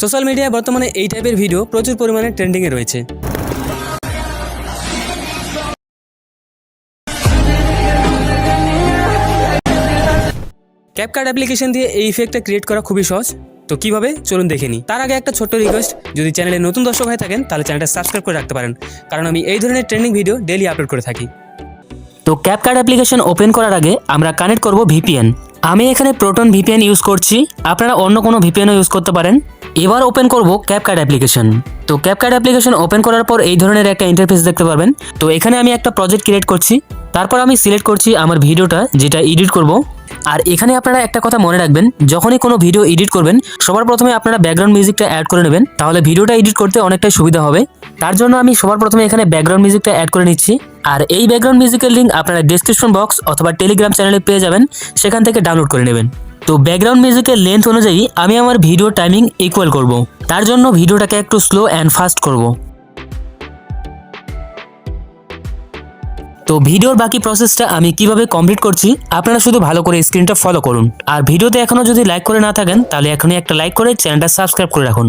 Social মিডিয়ায় বর্তমানে এই টাইপের ভিডিও প্রচুর পরিমাণে ট্রেন্ডিংয়ে রয়েছে। ক্যাপকাট অ্যাপ্লিকেশন দিয়ে এই ইফেক্টটা ক্রিয়েট করা খুবই সহজ। তো কিভাবে চলুন দেখে নিই। তার আগে একটা ছোট্ট রিকোয়েস্ট, যদি চ্যানেলে নতুন দর্শক হয়ে থাকেন তাহলে চ্যানেলটা সাবস্ক্রাইব করে রাখতে পারেন, কারণ আমি এই ধরনের ট্রেন্ডিং ভিডিও ডেইলি আপলোড করে থাকি। তো ক্যাপকাট অ্যাপ্লিকেশন ওপেন করার আগে আমরা কানেক্ট করব ভিপিএন। আমি এখানে প্রোটন ভিপিএন ইউজ করছি, আপনারা অন্য কোনো ভিপিএনও ইউজ করতে পারেন। এবার ওপেন করব ক্যাপকাট অ্যাপ্লিকেশন। তো ক্যাপকাট অ্যাপ্লিকেশন ওপেন করার পর এই ধরনের একটা ইন্টারফেস দেখতে পারবেন। তো এখানে আমি একটা প্রজেক্ট ক্রিয়েট করছি, তারপর আমি সিলেক্ট করছি আমার ভিডিওটা যেটা এডিট করব। আর এখানে আপনারা একটা কথা মনে রাখবেন, যখনই কোনো ভিডিও এডিট করবেন সবার প্রথমে আপনারা ব্যাকগ্রাউন্ড মিউজিকটা অ্যাড করে নেবেন, তাহলে ভিডিওটা এডিট করতে অনেকটাই সুবিধা হবে। তার জন্য আমি সবার প্রথমে এখানে ব্যাকগ্রাউন্ড মিউজিকটা অ্যাড করে নিচ্ছি। আর এই ব্যাকগ্রাউন্ড মিউজিকের লিঙ্ক আপনারা ডেসক্রিপশন বক্স অথবা টেলিগ্রাম চ্যানেলে পেয়ে যাবেন, সেখান থেকে ডাউনলোড করে নেবেন। তো ব্যাকগ্রাউন্ড মিউজিকের লেন্থ অনুযায়ী আমি আমার ভিডিও টাইমিং ইকুয়াল করব। তার জন্য ভিডিওটাকে একটু স্লো অ্যান্ড ফাস্ট করব। তো ভিডিওর বাকি প্রসেসটা আমি কিভাবে কমপ্লিট করছি আপনারা শুধু ভালো করে স্ক্রিনটা ফলো করুন। আর ভিডিওতে এখনো যদি লাইক করে না থাকেন তাহলে এখনই একটা লাইক করে চ্যানেলটা সাবস্ক্রাইব করে রাখুন।